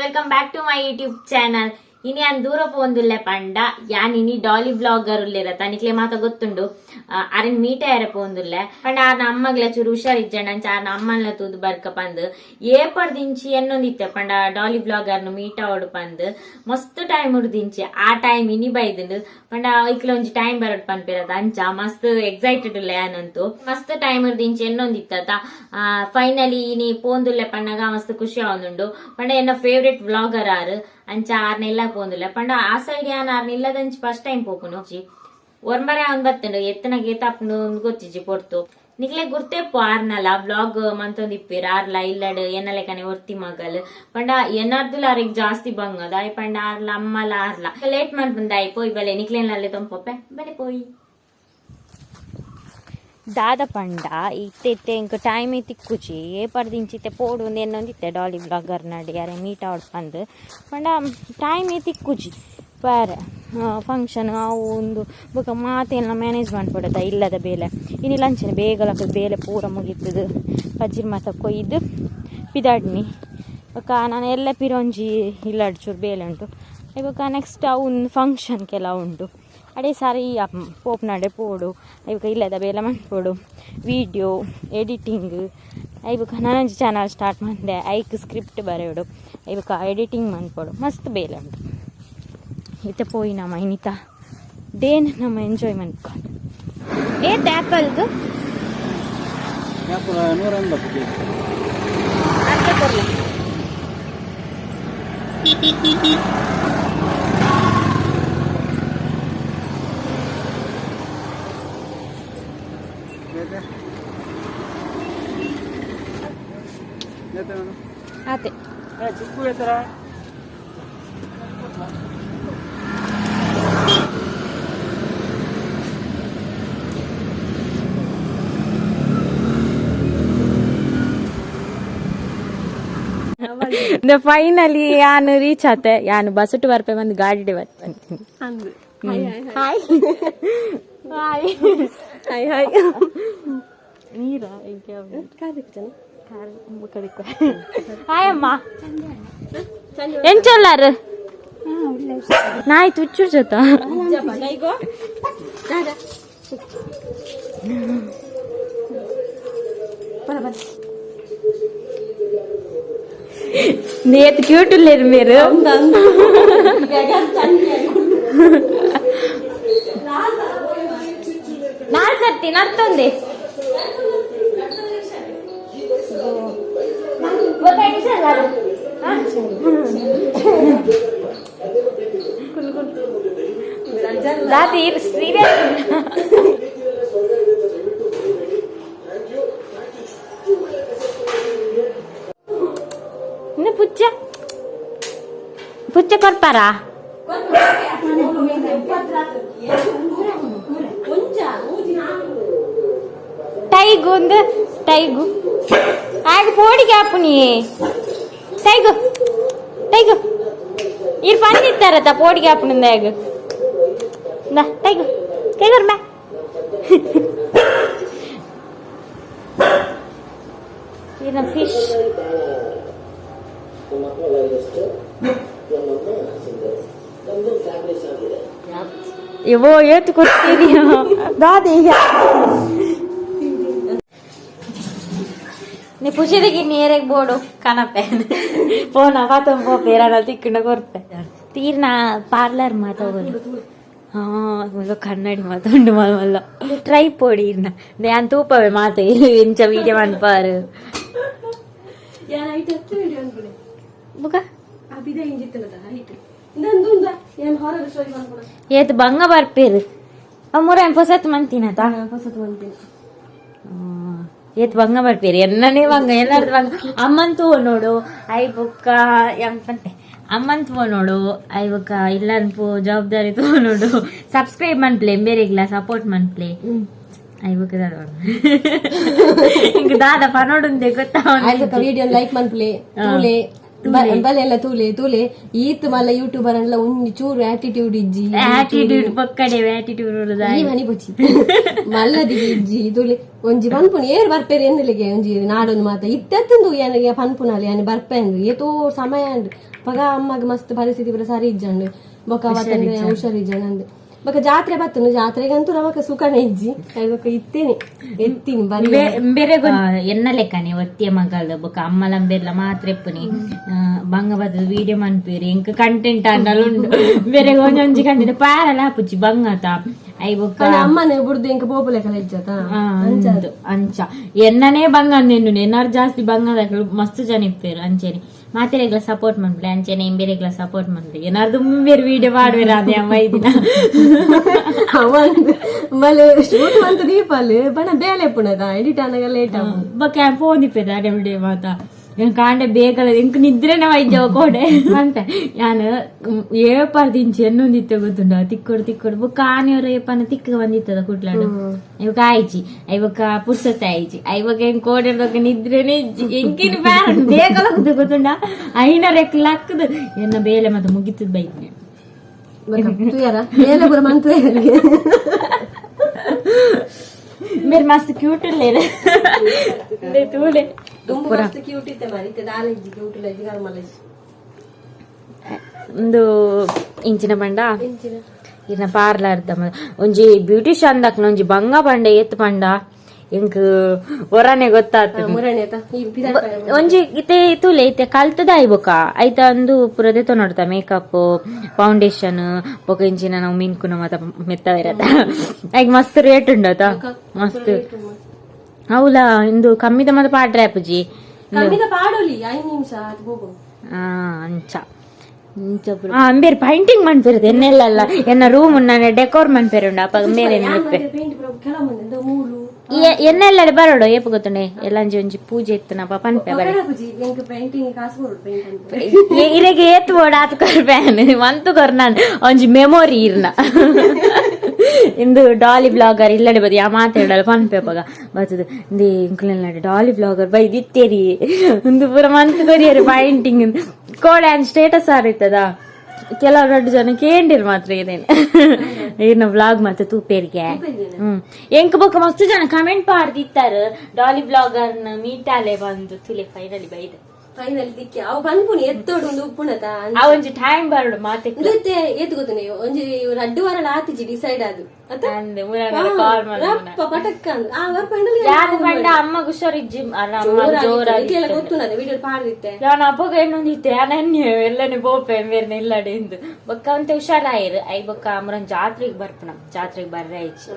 welcome back to my YouTube channel. ಇನಿ ಯಾನ್ ದೂರ ಪೋಂದುಲ್ಲೆ ಪಂಡ ಯಾನ್ ಇನಿ ಡಾಲಿ ಬ್ಲಾಗರ್ ಉಲ್ಲೇರ ತನಿಕ್ಲೆ ಮಾತ ಗೊತ್ತುಂಡು ಅರೆನ್ ಮೀಟ ಯಾರೆ ಪೋಂದುಲ್ಲೆ ಪಂಡ ಆರ್ನ ಅಮ್ಮಗ್ಲೆ ಚೂರು ಹುಷಾರಿಜ್ಜಂಡ ಅಂಚ ಆರ್ನ ಅಮ್ಮನ್ಲ ತೂದು ಬರ್ಕ ಪಂದ್ ಏಪರ್ದಿಂಚಿ ಎನ್ನೊಂದಿತ್ತೆ ಪಂಡ ಡಾಲಿ ಬ್ಲಾಗರ್ನು ಮೀಟ ಓಡು ಪಂದ್ ಮಸ್ತ್ ಟೈಮ್ ಉಡ್ದಿಂಚಿ ಆ ಟೈಮ್ ಇನಿ ಬೈದಿಂಡು ಪಂಡ ಐಕ್ಲ ಒಂಜಿ ಟೈಮ್ ಬರಡ್ ಪನ್ಪಿರದ ಅಂಚ ಮಸ್ತ್ ಎಕ್ಸೈಟೆಡ್ ಉಲ್ಲೆ ಯಾನಂತೂ ಮಸ್ತ್ ಟೈಮ್ ಉಡ್ದಿಂಚಿ ಎನ್ನೊಂದಿತ್ತ ಫೈನಲಿ ಇನಿ ಪೋಂದುಲ್ಲೆ ಪಂಡಗ ಮಸ್ತ್ ಖುಷಿ ಆವೊಂದುಂಡು ಪಂಡ ಎನ್ನ ಫೇವ್ರೆಟ್ ಬ್ಲಾಗರ್ ಆರ್ ಅಂಚ ಆರ್ನೆಲ್ಲ ಪೋಂದುಲ್ಲ ಪಂಡ ಆ ಸೈಡ್ ಯಾನ್ ಆರ್ನ ಇಲ್ಲದಂಚಿ ಫಸ್ಟ್ ಟೈಮ್ ಪೋಪುನು ಒರ್ಮರೆ ಅವನ್ ಬತ್ತಂಡು ಎತ್ತನ ಗೇತಾಪ್ನು ಗೊತ್ತಿಜಿ ಪೊರ್ತು ನಿಕ್ಲೆ ಗುರ್ತೇಪ್ಪು ಆರ್ನಲ ಬ್ಲಾಗ್ ಮಂತೊಂದಿಪ್ಪಿರ ಆರ್ಲ ಇಲ್ಲಡ್ ಎನ್ನಲೆಕನೆ ಒರ್ತಿ ಮಗಲ್ ಪಂಡ ಎನ್ನರ್ದುಲ ಅವ್ರಿಗೆ ಜಾಸ್ತಿ ಬಂಗದ ಐ ಪಂಡ ಆರ್ಲ ಅಮ್ಮಲ ಆರ್ಲ ಲೇಟ್ ಮಾಡ್ಬಂದ ಐ ಪೋಯ್ ಬಲೆ ನಿಕ್ಲೆನಲ್ಲೇ ತೊಂಪೊಪ್ಪೆ ಬಲೆ ಪೋಯಿ ದಾದ ಪಂಡ ಇತ್ತೆ ಇಂಕ ಟೈಮ್ ತಿಕ್ಕುಚಿ ಪರ್ದಿಂಚಿತ್ತೆ ಪೋಡು ಒಂದು ಎನ್ನೊಂದಿತ್ತೆ ಡಾಲಿ ಬ್ಲಾಗರ್ ನಡಿ ಯಾರೇ ಮೀಟ್ ಔಟ್ ಬಂದು ಪಂಡ ಟೈಮ್ ತಿಕ್ಕುಚಿ ಬೇರೆ ಫಂಕ್ಷನ್ ಅವು ಒಂದು ಬೊಕ ಮಾತೆಲ್ಲ ಮ್ಯಾನೇಜ್ ಮಾಡ್ಬಿಡದ ಇಲ್ಲದ ಬೇಲೆ ಇನ್ನು ಲಂಚನೆ ಬೇಗಲಕ್ಕ ಬೇಲೆ ಪೂರ ಮುಗಿತದ ಪಜ್ಜಿರ್ ಮಾತ ಕೊಯ್ದು ಪಿದಾಡ್ನಿ ಬೊಕ ನಾನು ಎಲ್ಲ ಪಿರೊಂಜಿ ಇಲ್ಲಡ್ ಚೂರು ಬೇಲೆ ಉಂಟು ಇವಾಗ ನೆಕ್ಸ್ಟ್ ಅವು ಫಂಕ್ಷನ್ಗೆಲ್ಲ ಉಂಟು ಅದೇ ಸಾರಿ ಪೋಪ್ನಾಡೆ ಪೋಡು ಇವಾಗ ಇಲ್ಲದ ಬೇಲೆ ಮಾಡ್ಕೊಡು ವಿಡಿಯೋ ಎಡಿಟಿಂಗ್ ಇವಾಗ ನಾನೊಂದು ಚಾನಲ್ ಸ್ಟಾರ್ಟ್ ಮಾಡಿದೆ ಐಕ್ ಸ್ಕ್ರಿಪ್ಟ್ ಬರೆಯೋಡು ಇವಾಗ ಎಡಿಟಿಂಗ್ ಮಾಡ್ಕೊಡು ಮಸ್ತ್ ಬೇಲೆ ಉಂಟು ಇತ್ತೆ ಪೋಯಿ ನಮ್ಮ ಇನ್ನಿತ ಡೇನ್ ನಮ್ಮ ಎಂಜಾಯ್ ಮಾಡ್ಕೊಂಡು ಏತ್ ಆ್ಯಪಲ್ದು ಅರ್ಧ ಕೊಡ್ಲ ಆತೆ ಫೈನಲಿ ಯಾನು ರೀಚ್ ಆತೆ ಯಾನು ಬಸ್ಸು ಬರ್ಪೆ ಬಂದು ಗಾಡಿ ಬರ್ತೀನಿ ಹಾಯ್ ಹಾಯ್ ಹಾಯ್ ಹಾಯ್ ನೀರಾ ಹಾಯ್ ಅಮ್ಮ ಎಂಚಲ್ಲಾರು ನಾಯಿ ತುಚ್ಚು ಜೊತ నేతి క్యూట్ లేరు మీరు నాలుగు సార్ తినస్తుంది దాది సీరియస్ ಪುಚ್ಚ ಕೊಡ್ತಾರಾ ಟೈಗು ಒಂದು ಟೈಗು ಆಗ ಪೋಡಿಗೆ ಆಪುನಿ ಟೈಗು ಟೈಗು ಇರ್ ಪಂದಿತ್ತಾರತ್ತ ಪೋಡಿಗೆ ಆಪುನಿಂದ ಆಗ ಟೈಗು ಟೈಗರ್ ಮ್ಯಾ ಇನ್ನ ಫಿಶ್ ಇವೋ ಏತು ಕೊಡ್ತೀರಿ ದಾದಿ ನೀ ಪುಷಿದಗಿ ನೀರಿಗೆ ಬೋಡು ಕನಪೆ ಪೋನ ಪಾತಂ ಪೋಪೇರ ತಿಕ್ಕಂಡ ಕೊರ್ಪೆ ತೀರ್ನ ಪಾರ್ಲರ್ ಮಾತಾಗೋದು ಕನ್ನಡಿ ಮಾತುಂಡು ಮಲ್ಲ ಟ್ರೈ ಪೋಡಿ ಇರ್ನ ಯಾನ್ ತೂಪವೆ ಮಾತು ಎಂಚ ವೀಡಿಯೋ ಮನ್ಪಾರು ಏತ್ ಬಂಗ ಬರ್ಪೇರು ಅಮ್ಮೂರ ಹೊಸತ್ ಮಂತಿನತ ಏತ್ ಬಂಗ ಬರ್ಪೇರು ಎನ್ನನೇ ಬಂಗ ಎಲ್ಲಾರ್ದು ಬಂಗ ಅಮ್ಮಂತೂ ನೋಡು ಐ ಬುಕ್ಕ ಎಂಪಂತೆ ಅಮ್ಮಂತ ನೋಡು ಐವಕ್ಕ ಇಲ್ಲ ಜವಾಬ್ದಾರಿ ತೋ ನೋಡು ಸಬ್ಸ್ಕ್ರೈಬ್ ಮನ್ಪ್ಲೆ ಬೇರೆಗ್ಲ ಸಪೋರ್ಟ್ ಮನ್ಪ್ಲೆ ಐವಕ್ಕ ಇಂಕ ದಾದ ಪನೋಡುಂದೆ ಗೊತ್ತಾ ವಿಡಿಯೋ ಲೈಕ್ ಮನ್ಪ್ಲೆ ಬಲೆಲ್ಲ ತೂಲೆ ಈತ್ ಮಲ್ಲ ಯೂಟ್ಯೂಬರ್ ಎಲ್ಲ ಒಂಜಿ ಚೂರು ಆಟಿಟ್ಯೂಡ್ ಇಜ್ಜಿ ಆಟಿಟ್ಯೂಡ್ ಪಕ್ಕಡೆ ಆಟಿಟ್ಯೂಡ್ ಈ ಮನಿ ಬುಚ್ಚಿ ಮಲ್ಲದಿಗೆ ಇಜ್ಜಿ ತೂಲೆ ಒಂಜಿ ಪನ್ಪುನ ಏರ್ ಬರ್ಪೇರಿ ಎಂದಲಿಗೆ ಒಂಜಿ ನಾಡೊಂದು ಮಾತ ಇತ್ತಂದು ಏನಿಗೆ ಪನ್ಪುನಲ್ಲಿ ಏನ್ ಬರ್ಪೆಂದು ಏತೋ ಸಮಯ ಅಂಡ್ ಪಗ ಅಮ್ಮಗ ಮಸ್ತ್ ಪರಿಸ್ಥಿತಿ ಪೂರ ಸರಿ ಇಜ್ಜಂಡು ಬೊಕ ಅವತ್ತಂದ್ರೆ ಹುಷಾರಿಜ್ಜಂಡು ಬೊಕ ಜಾತ್ರೆ ಬತ್ತನು ಜಾತ್ರೆಗಂತೂ ನಮಕ ಸುಖನೇ ಇಜ್ಜಿ ಬೊಕ ಇತ್ತೇನೆ ಎತ್ತೀನಿ ಬರೀ ಬೇರೆ ಎನ್ನ ಲೆಕ್ಕನೆ ಒತ್ತಿಯ ಮಗಲ್ದ ಬೊಕ ಅಮ್ಮಲಂಬೆರ್ಲ ಮಾತ್ರ ಎಪ್ಪುನಿ ಬಂಗ ಬದ ವಿಡಿಯೋ ಮನ್ಪೇರಿ ಇಂಕ ಕಂಟೆಂಟ್ ಅನ್ನಲುಂಡು ಬೇರೆ ಒಂಜೊಂಜಿ ಕಂಟೆಂಟ್ ಪಾರಲ ಹಾಪುಚ್ಚಿ ಬಂಗತ ಐ ಬೊಕ್ಕ ಅಮ್ಮನೆ ಬುಡ್ದು ಇಂಕ ಪೋಪುಲೆಕಲ ಇಜ್ಜತ ಅಂಚ ಎನ್ನನೇ ಬಂಗ ಅಂದೆಂಡು ಎನ್ನಾರು ಜಾಸ್ತಿ ಬಂಗದ ಮಸ್ತ್ ಜನ ಇಪ್ಪೇರು ಅಂಚೆನೆ ಮಾತೆರೆಗ್ಲ ಸಪೋರ್ಟ್ ಮಾಡ್ಬಿಡಿ ಅಂಚೆನೆ ಬೇರೆಗ್ಲ ಸಪೋರ್ಟ್ ಮಾಡ್ಬಿಡಿ ಏನಾರ್ದು ಬೇರೆ ವಿಡಿಯೋ ಮಾಡುವೇರ ಅದೇ ಅಮ್ಮ ಐದಿನ ಮಳೆ ಶೂಟ್ ಅಂತ ದೀಪಾಲು ಬಣ್ಣ ಬೇಲೆ ಪುಣದ ಎಡಿಟ್ ಆದಾಗ ಲೇಟ್ ಬೊಕ್ಕ ಫೋನ್ ಇಪ್ಪೇದ ಅದೇ ವಿಡಿಯೋ ಮಾತಾ ಕಾಂಡೆ ಬೇಕಲ್ಲ ಇಂಕ ನಿದ್ರೆನ ವೈದ್ಯ ಕೋಡೆ ಅಂತ ನಾನು ಏಪಾರ್ದಿಂಚಿ ಎನ್ನೊಂದಿತ್ತೆ ಗೊತ್ತುಂಡ ತಿಕ್ಕೊಡು ಬೊಕ್ಕ ಆನೆಯವ್ರ ಏಪನ ತಿಕ್ಕ ಬಂದಿತ್ತದ ಕುಟ್ಲಾಡು ಇವಾಗ ಆಯ್ಚಿ ಇವಾಗ ಪುಸ್ತಕ ಆಯ್ಚಿ ಇವಾಗ ಹೆಂಗ್ ಕೋಡೆರ್ದಾಗ ನಿದ್ರೆನೆ ಎಂಕಿನ ಬೇಕಲ್ಲ ಗೊತ್ತುಂಡ ಐನ ರೆಕ್ ಲಕ್ಕದು ಎನ್ನ ಬೇಲೆ ಮತ್ತೆ ಮುಗಿತದ ಬೈಕ್ मेरे मस्त क्यूट ले ले तूले ತುಂಬಾ ಮಸ್ತ್ ಕ್ಯೂಟ್ ಇತ್ತೆ ಮಾರಿ ದಾಲೆಜ್ಜಿ ಕ್ಯೂಟ್ ಲೆಜ್ಜಿ ಗರ್ಮಲೆಜ್ಜಿ ಒಂದು ಇಂಚಿನ ಬಂಡ ಇನ್ನ ಪಾರ್ಲರ್ ದ ಒಂಜಿ ಬ್ಯೂಟಿಷಿಯನ್ ದಕ್ನ ಒಂಜಿ ಬಂಗ ಬಂಡೆ ಎತ್ ಪಂಡ ಇಂಕ್ ಒರನೆ ಗೊತ್ತಾಗ್ತದೆ ಒಂಜಿ ಇತ್ತೆ ತೂಲೆ ಇತ್ತೆ ಕಲ್ತದ ಐಬೊಕ ಐತ ಅಂದು ಪುರದೆ ತೊನೊಡ್ತ ಮೇಕಪ್ ಫೌಂಡೇಶನ್ ಬೊಕ ಇಂಚಿನ ನಾವು ಮಿನ್ಕುನ ಮತ ಮೆತ್ತವಿರತ್ತ ಐಗ್ ಮಸ್ತ್ ರೇಟ್ ಉಂಡತ ಮಸ್ತ್ అవులా ఇందు కమ్మిద మద పాడ్రే అప్పుజీ కమ్మిద పాడోలి 5 నిమిష ಅದು ಹೋಗು ಅಂಚ ಅಂಬೇರ್ ಪೈಂಟಿಂಗ್ ಮನ್ಪೆರದೆ ಎನ್ನೆಲ್ಲ ಎನ್ನ ರೂಮ್ ಉನ್ನ ಡೆಕೋರ್ ಮನ್ಪೆರುಂಡ ಅಪ್ಪ ಮೇರೆ ನೆನಪೆ ಎನ್ನೆಲ್ಲ ಬರೋಡು ಏಪ ಗೊತ್ತುಂಡೆ ಎಲ್ಲಂಜಿ ಒಂಜಿ ಪೂಜೆ ಇತ್ತು ನಪ್ಪ ಪನ್ಪೆ ಇರೆಗೆ ಏತ್ ಬೋಡ ಆತ ಕೊರ್ಪೇನ್ ಮಂತು ಕೊರ್ನಾನ್ ಒಂಜಿ ಮೆಮೊರಿ ಇರ್ನ ಇಂದು ಡಾಲಿ ಬ್ಲಾಗರ್ ಇಲ್ಲಡೆ ಬದಿ ಆ ಮಾತಾಡಲ್ಲ ಪನ್ಪೆ ಪಗ ಬರ್ತದೆ ಇಂದಿ ಇಂಕ್ಲೆಲ್ಲ ಡಾಲಿ ಬ್ಲಾಗರ್ ಬೈದಿತ್ತೇರಿ ಒಂದು ಪೂರ ಮಂತ್ ಕೊರಿಯರು ಪೈಂಟಿಂಗ್ ಕೋಡೆ ಅಂದ್ ಸ್ಟೇಟಸ್ ಆಡಿತ್ತದ ಕೆಲವು 2 ಜನ ಕೇಂಡಿರ್ ಮಾತ್ರ ಏನೇನು ಏನ ವ್ಲಾಗ್ ಮತ್ತೆ ತೂಪೇರಿಗೆ ಎಂಕ ಬೊಕ್ಕ ಮಸ್ತ್ ಜನ ಕಮೆಂಟ್ ಪಾಡ್ದಿತ್ತಾರ ಡಾಲಿ ಬ್ಲಾಗರ್ ನ ಮೀಟಾಲೆ ಬಂದು ತುಲೆ ಫೈನಲಿ ಬೈದ ಫೈನಲ್ ದಿಕ್ಕೆ ಅವು ಬಂದ್ಪುನಿ ಎತ್ತೋಡು ಒಂದು ಉಪ್ಪುಣತ ಆ ಒಂಜಿ ಟೈಮ್ ಬರೋಡು ಮಾತೆ ಎತ್ತು ಗೊತ್ತನೆ ಒಂಜಿ 2 ವಾರ ಆತಿಜಿ ಡಿಸೈಡ್ ಆದು ಅಂದೆ ಮುರಾನ ಕಾಲ್ ಮಾಡ್ನ ಪಟಕ್ಕ ಆ ವರ ಫೈನಲ್ ಯಾರು ಬಂಡ ಅಮ್ಮ ಹುಷಾರಿಜ್ಜಿ ಅಮ್ಮ ಜೋರಾಗಿ ಇದೆಲ್ಲ ಗೊತ್ತುನದ ವಿಡಿಯೋ ಪಾಡ್ದಿತ್ತೆ ನಾನು ಅಪ್ಪಗ ಏನೊಂದಿತ್ತೆ ಅನನ್ಯ ಎಲ್ಲನೆ ಬೋಪೆ ಮೇರ್ನ ಇಲ್ಲಡೆ ಇಂದು ಬೊಕ್ಕ ಅಂತ ಹುಷಾರಾಯಿರು ಐ ಬೊಕ್ಕ ಅಮ್ಮರನ್ ಜಾತ್ರೆಗೆ ಬರ್ಪನ ಜಾತ್ರೆಗೆ ಬರ್ರೆ ಐಚಿ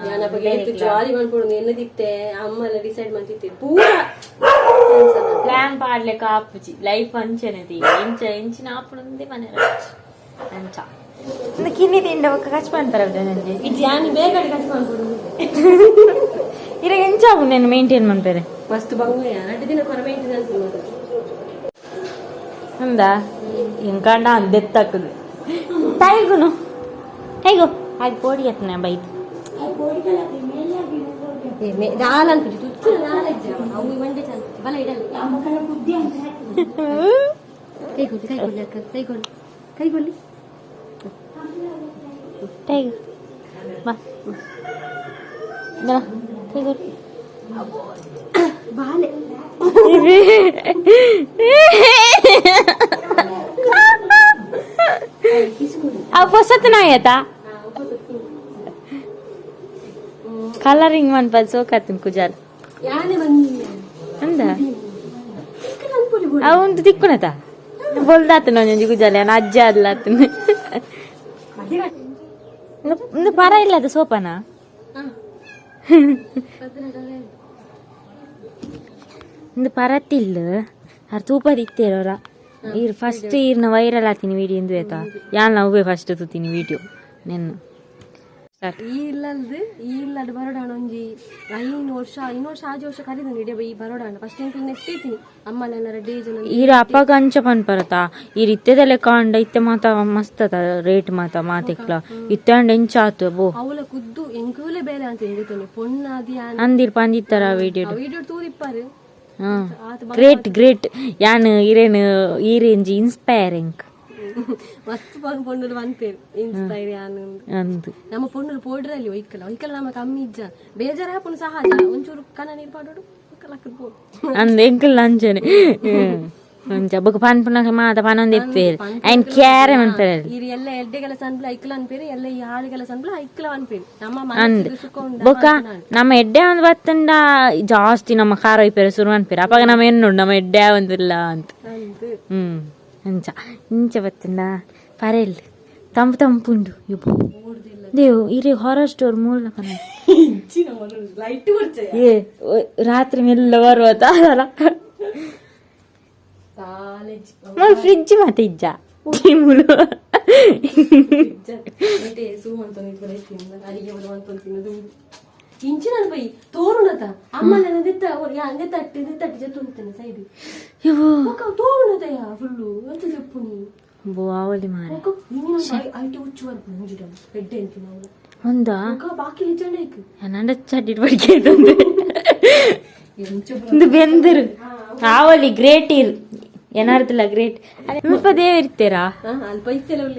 ನಾನು ಬಗ್ಗೆ ಜಾಲಿ ಮಾಡ್ಕೊಂಡು ಎನ್ನದಿತ್ತೆ ಅಮ್ಮ ಎಲ್ಲ ಡಿಸೈಡ್ ಮಾಡ್ತಿತ್ತೆ ಪೂರಾ ಪ್ಲಾನ್ ಪಾಡ್ಲಿಕ್ಕೆ ಆಪುಜಿ ಲೈಫ್ ಅಂಚೆನದಿ ಎಂಚಿನ ಆಪುಂದೆ ಮನೆ ಅಂಚ ಕಿನ್ನಿ ತಿಂಡ ಒಕ್ಕ ಕಚ್ ಮಾಡ್ತಾರೆ ನನಗೆ ಜಾನಿ ಬೇಗ ಕಚ್ ಮಾಡ್ಕೊಡು ಇರ ಎಂಚಾವು నేను ಮೇಂಟೈನ್ ಮಾಡ್ತಾರೆ ಮಸ್ತ್ ಬಂಗು 2 ದಿನ ಕೊರ ಮೇಂಟೈನೆನ್ಸ್ ಮಾಡೋದು ಅಂದಾ ಎಂಕಂಡ ಅಂದೆತ್ತಕ್ಕದು ಟೈಗುನು ಟೈಗು ಹಾಗೆ ಪೋಡಿ ಅತ್ನ ಬೈತ್ ಪೋಡಿ ಕಲ ಮೇಲೆ ಆಗಿ ದಾಲ್ ಅಂತ ತುಚ್ಚು ದಾಲ್ ಇಜ್ಜ ಅವು ಇವಂಡೆ ಚಂದ ಬಲ ಇಡಲ್ಲ ಅಮ್ಮ ಕಣ ಬುದ್ಧಿ ಅಂತ ಕೈಗೊಳ್ಳಿ ಟೈಗು ಬಾ ಬಾ ಟೈಗು ಬಾಲೆ ಅವ್ ಹೊಸತ್ ನಾಯತಾ ಕಲರಿಂಗ್ ಮನ್ಪದ್ ಸೋಕತ್ತನ್ ಕುಜಾರ್ ಅಂದ ಅವಂದು ತಿಕ್ಕುನತ ಬೊಲ್ದಾತನ ಒಂಜಿ ಕುಜಾಲೆ ಅನ್ನ ಅಜ್ಜ ಅದ್ಲಾತನ್ ಪರ ಇಲ್ಲದ ಸೋಪನ ಇಂದು ಪರತ್ತಿಲ್ಲ ಅರ್ ತೂಪದಿತ್ತೇರವ್ರ ಈರ್ ಫಸ್ಟ್ ಈರ್ನ ವೈರಲ್ ಆತೀನಿ ವಿಡಿಯೋ ಇಂದು ಆಯ್ತಾ ಯಾನ್ ನಾವೇ ಫಸ್ಟ್ ತೂತೀನಿ ವಿಡಿಯೋ ನೆನ್ನು ಈ ಇಲ್ಲಲ್ದು ಈ ಇಲ್ಲಡ್ ಬರೋಡಾಣ ಒಂಜಿ 5 ವರ್ಷ ಆಜು ವರ್ಷ ಕರೀದು ಇಡೀ ಈ ಬರೋಡಾಣ ಫಸ್ಟ್ ಇಂಕ್ಲು ನೆಟ್ಟಿತೀನಿ ಅಮ್ಮಲೆಲ್ಲ ಡೇಜ್ ಈರ ಅಪ್ಪಗ ಅಂಚ ಪನ್ಪರತ ಈ ಇತ್ತೆದಲೆ ಕಾಂಡ ಇತ್ತೆ ಮಾತ ಮಸ್ತತ ರೇಟ್ ಮಾತ ಮಾತೆಕ್ಲ ಇತ್ತಂಡ ಎಂಚಾತು ಬೋ ಅವಳ ಕುದ್ದು ಎಂಕೂಲೆ ಬೇರೆ ಅಂತ ಇಂಗುತ್ತನೆ ಪೊಣ್ಣಾದಿ ಅಂದಿರ್ ಪಂದಿತ್ತರ ವಿಡಿಯೋ ತೂದಿಪ್ಪಾರು ಗ್ರೇಟ್ ಗ್ರೇಟ್ ಯಾನ್ ಇರೇನು ಈ ರೇಂಜ್ ಇನ್ಸ್ಪೈರಿಂಗ್ ಮಸ್ತ್ ಪೊಣ್ಣುಲು ಪನ್ಪೇರು ಇನ್ಸ್ಪೈರ್ ಯಾನು ಅಂದು ನಮ್ಮ ಪೊಣ್ಣುಲು ಪೋಡ್ರಲ್ಲಿ ಒಯ್ಕಲ್ಲ ನಮ್ಮ ಕಮ್ಮಿ ಇಜ್ಜ ಬೇಜಾರ ಹಾಪುನು ಸಹಜ ಒಂಚೂರು ಕಣ ನೀರು ಪಾಡೋಡು ಅಂದ್ ಎಂಕಲ್ ಅಂಚನೆ ಅಂಚ ಬೊಕ ಪನ್ಪುನಕ ಮಾತ ಪನೊಂದು ಇಪ್ಪೇರು ಐನ್ ಕ್ಯಾರೆ ಮನ್ಪೇರು ಇರಿ ಎಲ್ಲ ಎಡ್ಡೆಗೆಲ ಸನ್ಪುಲ ಐಕ್ಲ ಅನ್ಪೇರು ಎಲ್ಲ ಈ ಹಾಳಿಗೆಲ ಸನ್ಪುಲ ಐಕ್ಲ ಅನ್ಪೇರು ನಮ್ಮ ಅಂದ್ ಮನಸ್ಸಿಗೆ ಸುಖ ಬೊಕ ನಮ್ಮ ಎಡ್ಡೆ ಒಂದು ಬತ್ತಂಡ ಜಾಸ್ತಿ ನಮ್ಮ ಖಾರ ಒಯ್ಪೇರು ಶುರು ಅನ್ಪೇರು ಅಪಾಗ ನಮ್ಮ ಎನ್ನುಡು ನಮ್ಮ ಎಡ್ಡೆ ಒಂದಿಲ್ಲ ಅಂತ ಅಂಚ ಇಂಚ ಬತ್ತಂಡ ಪರೆಲ್ ತಂಪು ತಂಪುಂಡು ಇವು ದೇವ್ ಇರಿ ಹಾರರ್ ಸ್ಟೋರ್ ಮೂಲ ಏ ರಾತ್ರಿ ಮೆಲ್ಲ ಬರುವ ತಾರಲ್ಲ ಫ್ರಿಡ್ಜ್ ಮತ್ತೆ ಇಜ್ಜ ಮೂಲು ಇಂಚಿನ ಪೈ ತೋರುಣತ ಅಮ್ಮನ ತಟ್ಟಿ ಜತ್ತುಂತೇನೆ ಸೈಡ್ ತೋರುಣತ ಫುಲ್ಲು ಎಂತ చెప్పు ನೀ ಬಾವಲಿ ಮಾರೆ ಐಟಿ ಹುಚ್ಚು ಬರ್ಪು ಮುಂಜಿಡ ಹೆಡ್ಡೆ ಅಂತ ನಾವು ಒಂದಾ ಬಾಕಿ ಹೆಜ್ಜಂಡ ಐಕು ನನ್ನ ಚಡ್ಡಿ ಬಡಿಕೆ ಇದು ಬೆಂದರು ಆವಲಿ ಗ್ರೇಟ್ ಇರ್ ಏನಾರ್ದಿಲ್ಲ ಗ್ರೇಟ್ ಸ್ವಲ್ಪ ದೇವ ಇರ್ತೀರಾ ಅಲ್ಪ ಇತ್ತೆಲ್ಲ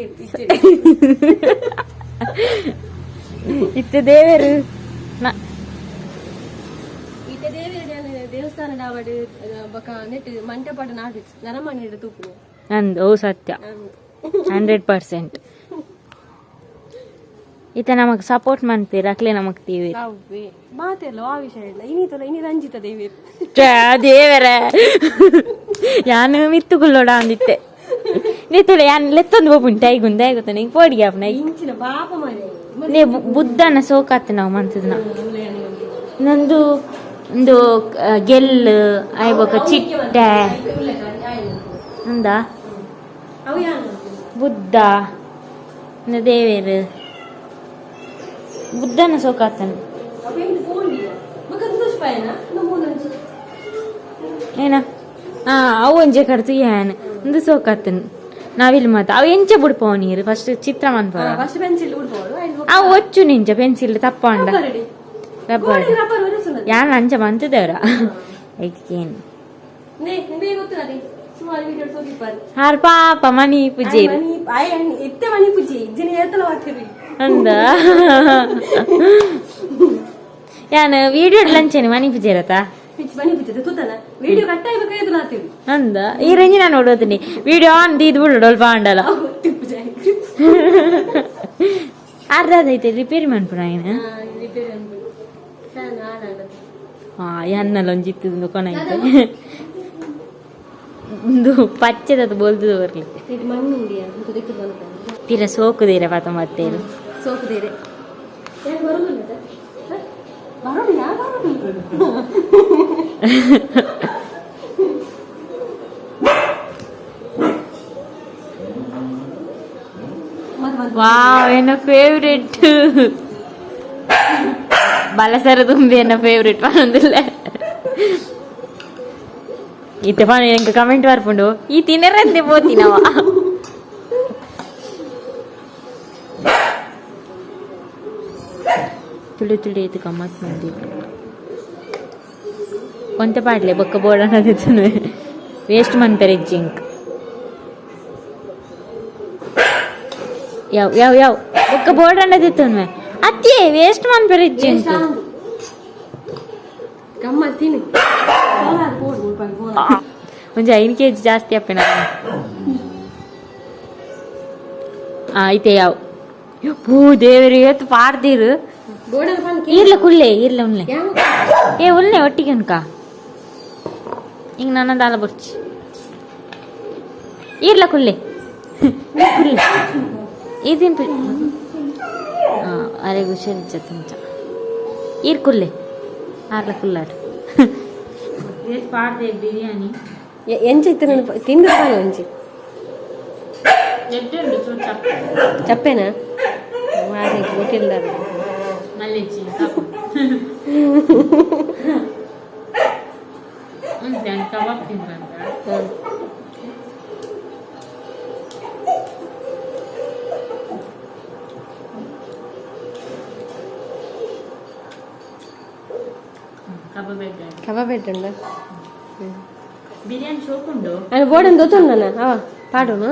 ಇತ್ತು ದೇವರು ಇತ್ತೆ ದೇವರ ದೇವಸ್ಥಾನ ಡಾವಡು ಬಕ ನೆಟ್ ಮಂಟಪಾಟ ನಾಡು ನರಮಣಿ ತೂಪು ಅಂದ್ ಓ ಸತ್ಯ 100%. ಈತ ನಮಗ್ ಸಪೋರ್ಟ್ ಮಾಡ್ತೀರ ಅಕ್ಲೆ ನಮಗ್ ದೇವಿ ಮಾತೆಲ್ಲ ಆ ವಿಷಯ ಇಲ್ಲ ಇನ್ನಿತಲ್ಲ ಇನಿ ರಂಜಿತ ದೇವಿ ದೇವರ ಯಾನು ಮಿತ್ತುಗುಳ್ಳೋಡ ಅಂದಿತ್ತೆ ನೀತುಳ ಯಾನ್ ಲೆತ್ತೊಂದು ಹೋಗ್ಬಿಟ್ಟು ಟೈಗುಂದ ಗೊತ್ತ ನಿಂಗೆ ಪೋಡಿಗೆ ಅಪ್ನ ಇಂಚಿನ ಬಾಪ ಮನೆ ಲೇ ಬುದ್ಧನ ಸೋಕಾತ್ ನಾವು ಮಂತದ್ನ ನಂದು ಒಂದು ಗೆಲ್ಲು ಐಬೊಕ ಚಿಟ್ಟೆ ಅಂದ ಬುದ್ಧ ದೇವೇರು ಬುದ್ಧನ ಸೋಕಾತನ ಏನ ಅವು ಒಂಜೆ ಕಡ್ತು ಏನ್ ಒಂದು ಸೋಕಾತನ್ ನಾವಿಲ್ಲಿ ಮಾತ ಅವು ಎಂಚ ಬಿಡ್ಪವ ನೀರು ಫಸ್ಟ್ ಚಿತ್ರ ಮನ್ಪ ಅವು ಒಚ್ಚು ನಿಂಚ ಪೆನ್ಸಿಲ್ ತಪ್ಪಂಡ ರಬ್ಬರ್ ಯಾನ್ ಅಂಚ ಬಂತದೇವ್ರ ಐಕೇನು ಹಾರ್ ಪಾಪ ಮನಿ ಪೂಜೆ ಅಂದ ಯಾನ್ ವಿಡಿಯೋ ಲಂಚನೆ ಮನಿ ಪೂಜೆ ಇರತ್ತಾ ಅಂದ ಈ ರಂಜಿ ನಾನು ನೋಡೋತೀನಿ ವಿಡಿಯೋ ಆನ್ ದೀದ್ ಬಿಡು ಸ್ವಲ್ಪ ಅಂಡಲ್ಲ ಅರ್ಧದೈತೆ ರಿಪೇರಿ ಮನ್ಪುರ ಏನು ಹಾ ಎನ್ನಲ್ಲ ಒಂಜಿತ್ತು ಕೊನೆ ಒಂದು ಪಚ್ಚೆದದು ಬೋಲ್ದು ಬರ್ಲಿಕ್ಕೆ ತೀರ ಸೋಕುದೇರೆ ಪಾತ ಮತ್ತೇನು ಸೋಕುದೇರೆ ವಾವ್ ಎನ್ನ ಫೇವ್ರೆಟ್ ಬಲಸರ ತುಂಬಿ ಎನ್ನ ಫೇವ್ರೆಟ್ ಪನ್ನೊಂದಿಲ್ಲ ಇತ್ತೆ ಪನ ಎಂಕ ಕಮೆಂಟ್ ಬರ್ಪುಂಡು ಈ ತಿನ್ನರಂತೆ ಪೋತಿನವ ತುಳಿ ತುಳಿ ಐತಿ ಗಮ್ಮತ್ ಮಂದಿ ಕೊಂತೆ ಪಾಡ್ಲೆ ಬೊಕ್ಕ ಬೋರ್ಡ್ ಅನ್ನೋದಿತ್ತು ವೇಸ್ಟ್ ಮನ್ಪೆರೆ ಜಿಂಕ್ ಯಾವ ಯಾವ ಯಾವ ಬೊಕ್ಕ ಬೋರ್ಡ್ ಅನ್ನೋದಿತ್ತು ಅತ್ತೆ ವೇಸ್ಟ್ ಮನ್ಪೆರೆ ಜಿಂಕ್ ಒಂಜ 5 kg ಜಾಸ್ತಿ ಅಪ್ಪೆ ಐತೆ ಯಾವ ಪೂ ದೇವರಿ ಇವತ್ತು ಪಾಡ್ದಿರು ಇರ್ಲ ಕುಳ್ಳೆ ಇರ್ಲ ಉಳ್ಳೆ ಏ ಉಳ್ಳೆ ಒಟ್ಟಿಗೆ ಅನ್ಕ ಹಿಂಗ ನನ್ನ ದಾಲ ಬರ್ಚಿ ಇರ್ಲ ಕುಳ್ಳೆ ಕುಳ್ಳೆ ಇದೀನ್ ಅರೆ ಹುಷಾರಿಚ್ಚ ತುಂಚ ಇರ್ ಕುಳ್ಳೆ ಆರ್ಲ ಕುಲ್ಲಾಡು ಪಾಡ್ದೆ ಬಿರಿಯಾನಿ ಎಂಚ ತಿಂದು ಒಂಚಿ ಚಪ್ಪೆನಾ ಮಾರೆ ಗೊತ್ತಿಲ್ಲ ಕಬಾಬ್ ಬೆಡ್ ಉಂಡ ಬಿರಿಯಾನಿ ಶೋಕುಂಡು ఆయన బోర్డని దొచ్చున్నా పాడును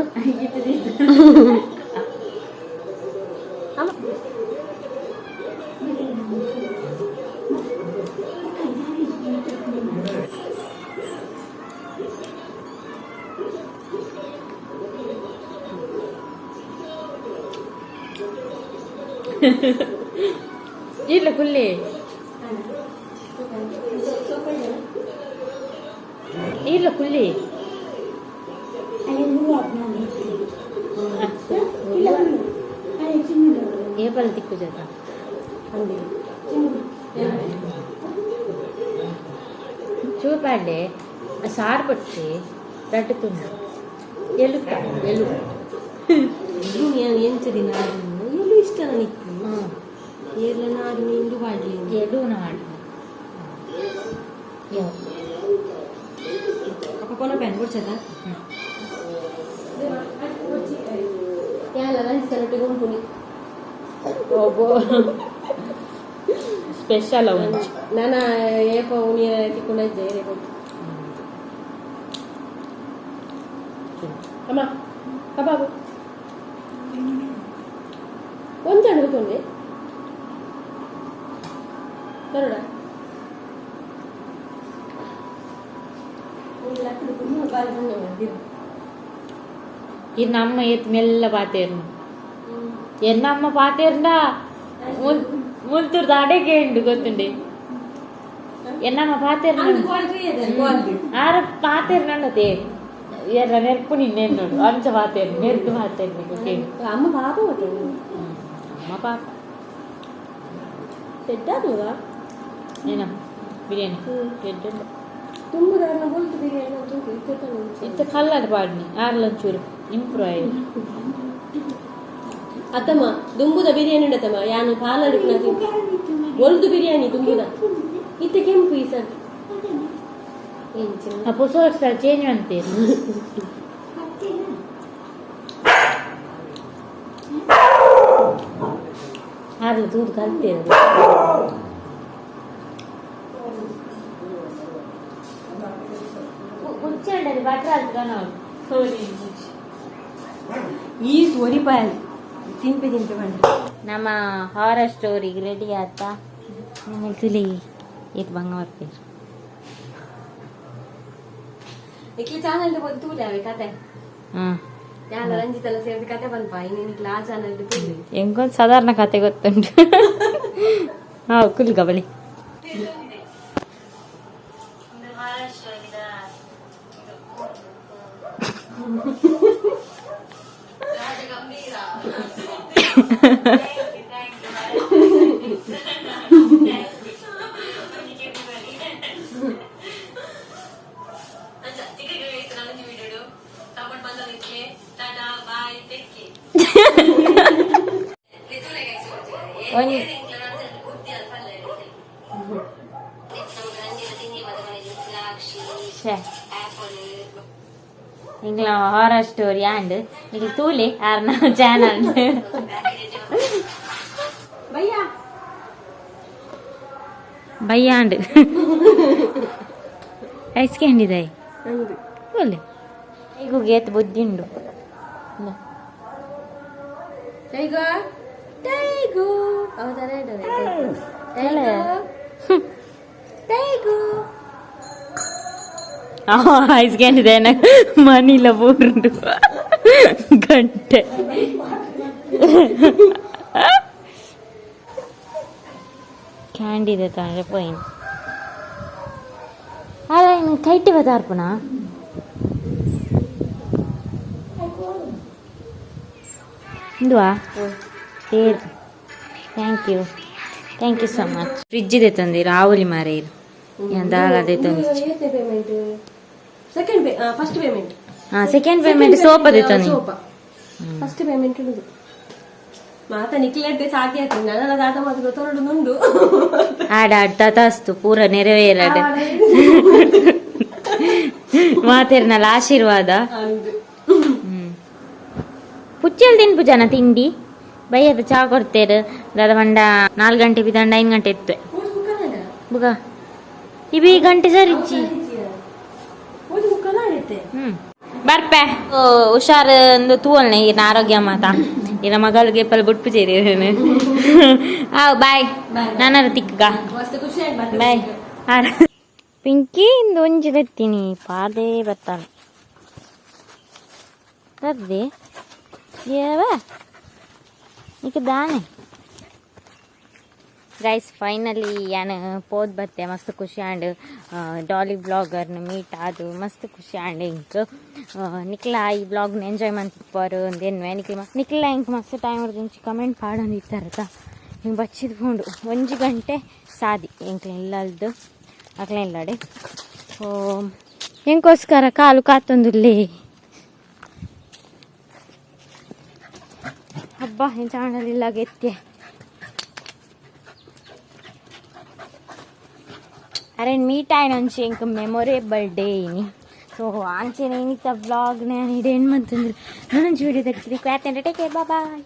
ಇಲ್ಲ ಕುಲ್ಲಿ ಇಲ್ಲ ಕುಲ್ಲಿ ఏ పళ్ళు తిక్కు చేద్దాం చూపండి సారు పట్టి తట్టుతుంది ఎలుక ఎలు ఎంచది నాడు ఎల్లు ఇష్టం నీకు ఏర్ల నాడు నిండు వాడి ఎలు నాడు ఒక కొన పెన్ కూర్చోదా లంచ్ గుంపుని స్పెషల్ నాన్న ఏ పౌని తికుండా రేపు అమ్మా బాబు కొంచెం అడుగుతుంది బరుడా ಈ ನಮ್ಮ ಎತ್ ಮೆಲ್ಲ ಪಾತೇರ್ನು ಎನ್ನಮ್ಮ ಪಾತೇರ್ನ ಮುಂತೂರ್ದು ಅಡೆಗೆ ಉಂಡು ಗೊತ್ತುಂಡಿ ಎನ್ನಮ್ಮ ಪಾತೇರ್ನ ಆರ ಪಾತೇರ್ನಣ್ಣತೆ ಎರ್ರ ನೆರ್ಪು ನಿನ್ನೆನ್ನೋಡು ಅಂಚ ಪಾತೇರ್ನು ನೆರ್ದು ಪಾತೇರ್ನು ಕೇಳಿ అమ్మ పాప ಅಮ್ಮ ಪಾಪ తెడ్డాదుగా ಏನ ಬಿರಿಯಾನಿ ಎಡ್ಡು ತುಂಬ దారుణ బోల్తు బిర్యానీ ఉంటుంది ఇత్తను ఇంత కల్లర్ పాడిని ఆర్లంచూరు ఇంప్రూవ్ అయ్యి అత్తమ్మ దుంబుದ బిర్యానీ ఉండతమ్మ యాను పాలడుకు నాకు ఒల్దు బిర్యానీ దుంబుದ ಇತ್ತ ಕೆಂಪು ಈ ಸರ್ ಏನ್ ಚಿನ್ನ ಅಪ್ಪು ಸೋರ್ಸ ಚೇಂಜ್ ಅಂತೀರಿ ಆರ್ಲ ದೂದ್ ಕಲ್ತೀರ కూర్చోండి బట్టర్ వెళ్తున్నాను ಈ ಒರಿಪಾಯಲ್ ತಿಂಪೆ ತಿಂಪೆ ನಮ್ಮ ಹಾರರ್ ಸ್ಟೋರಿಗೆ ರೆಡಿ ಆಯ್ತಾ ತುಲಿ ಇದು ಬಂಗಾರ ಪೇರು ಇಕ್ಲಿ ಚಾನಲ್ ತೂಲೆ ಅವೆ ಕತೆ ಹಾಂ ಯಾನ ರಂಜಿತೆಲ್ಲ ಸೇರಿದ ಕತೆ ಬಂದ್ಪಾ ಇನ್ನು ಇಕ್ಲ ಆ ಚಾನಲ್ ತೂಲಿ ಹೆಂಗೊಂದು ಸಾಧಾರಣ ಕತೆ ಗೊತ್ತುಂಟು ಹಾಂ ಕುಲ್ ಗಬಳಿ ఇంట్లో హారర్ స్టోరీ అండ్ ఇది తూలి ఆర్ నా ఛానల్ భయ్యా అండ్ ఐస్ క్యాండీ దై ఓలే ಈಗ ಗೇತ್ ಬುದ್ಧಿಂಡು ಟೈಗೋ ಟೈಗೋ ಅವತಾರೆ ಟೈಗೋ ಟೈಗೋ ಐಸ್ ಕ್ಯಾಂಡీ ದೇನ ಮನಿಲ ಬೂರುಂಡು ಗಂಟೆ ಕ್ಯಾಂಡಿ ಇದೆ ತಾನೆ ಪೋಯಿನ್ ಅದ ಕೈಟಿ ಬತಾರ್ಪಣ ಇಂದುವಾ thank you so much fridge ಇದೆ ತಂದಿ ರಾಹುಲಿ ಮಾರೇ ದಾಲ್ ಅದೇ ತಂದಿ first payment second payment soap ಅದೇ ತಂದಿ ಫಸ್ಟ್ ಪೇಮೆಂಟ್ ಉಂಟು ಮಾತ ನಿಕ್ಲೆಡ್ಡೆ ಸಾಧ್ಯ ಆಗ್ತದೆ ನನ್ನ ದಾತ ಮಾತು ತೊರಡುನುಂಡು ಆಡಾಡ್ ತತಾಸ್ತು ಪೂರ ನೆರವೇರಾಡ ಮಾತೇರ್ನಲ್ಲ ಆಶೀರ್ವಾದ ಪುಚ್ಚಲ್ ತಿನ್ಪು ಜನ ತಿಂಡಿ ಬೈಯದ ಚಾ ಕೊಡ್ತೇರು ದಾದ ಬಂಡ 4 ಗಂಟೆ ಬಿದಂಡ 5 ಗಂಟೆ ಇತ್ತು ಬುಗ ಇವಿ ಗಂಟೆ ಸರಿಜ್ಜಿ ಬರ್ಪೆ ಹುಷಾರು ತೂವಲ್ನೆ ಈನ ಆರೋಗ್ಯ ಮಾತಾ ಈನ ಮಗಳಿಗೆ ಪಲ್ ಬುಟ್ಪು ಸೇರಿ ಬಾಯ್ ನಾನಾರ ತಿಕ್ಕ ಮಸ್ತ್ ಖುಷಿ ಆಯ್ತು ಬಾಯ್ ಪಿಂಕಿ ಇಂದು ಒಂಜಿ ಬರ್ತೀನಿ ಪಾದೇ ಬರ್ತಾನೆ ಬರ್ದೆ ಏವ ಈಗ ದಾನೆ ಗೈಸ್ ಫೈನಲಿ ಏನು ಪೋದ್ ಬತ್ತೆ ಮಸ್ತ್ ಖುಷಿ ಆಂಡ್ ಡಾಲಿ ಬ್ಲಾಗರ್ನ ಮೀಟ್ ಆದು ಮಸ್ತ್ ಖುಷಿ ಆಂಡ್ ಇಂಕ್ ನಿಕ್ಲ ಈ ಬ್ಲಾಗ್ನ ಎಂಜಾಯ್ ಮಾಡ್ತಿಪ್ಪರು ಒಂದೇನು ನಿಕ್ಲ ಇಂಕ್ ಮಸ್ತ್ ಟೈಮ್ ಹೊಡೆದು ಕಮೆಂಟ್ ಪಾಡೊಂದು ಇತ್ತಾರತ ಹಿಂಗೆ ಬಚ್ಚಿದ್ಕೊಂಡು 1 ಗಂಟೆ ಸಾದಿ ಎಂಕ್ಲೆಲ್ಲಲ್ದು ಅಕ್ಲೆ ಇಲ್ಲಡೆ ಸೊ ಹೆಂಗೋಸ್ಕರ ಕಾಲು ಕಾತೊಂದುಲ್ಲಿ ಹಬ್ಬ ಏನು ಚಾಣಲಿಲ್ಲ ಗೆತ್ತೆ ಅರೆ ಮೀಟ್ ಆಯ್ನ ಅಂಚೆ ಇಂಕ ಮೆಮೊರೇಬಲ್ ಡೇ ಇನಿ ಸೊ ಆಂಚೆನ ಏನಿತ್ತ ಬ್ಲಾಗ್ನ ಇಡೇನು ಮಂತಂದ್ರೆ ನಾನೊಂದು ವಿಡಿಯೋ ತೆಗಿತೀನಿ ಕ್ವಾತ್ ಟೇಕ್ ಕೇರ್ ಬಾಯ್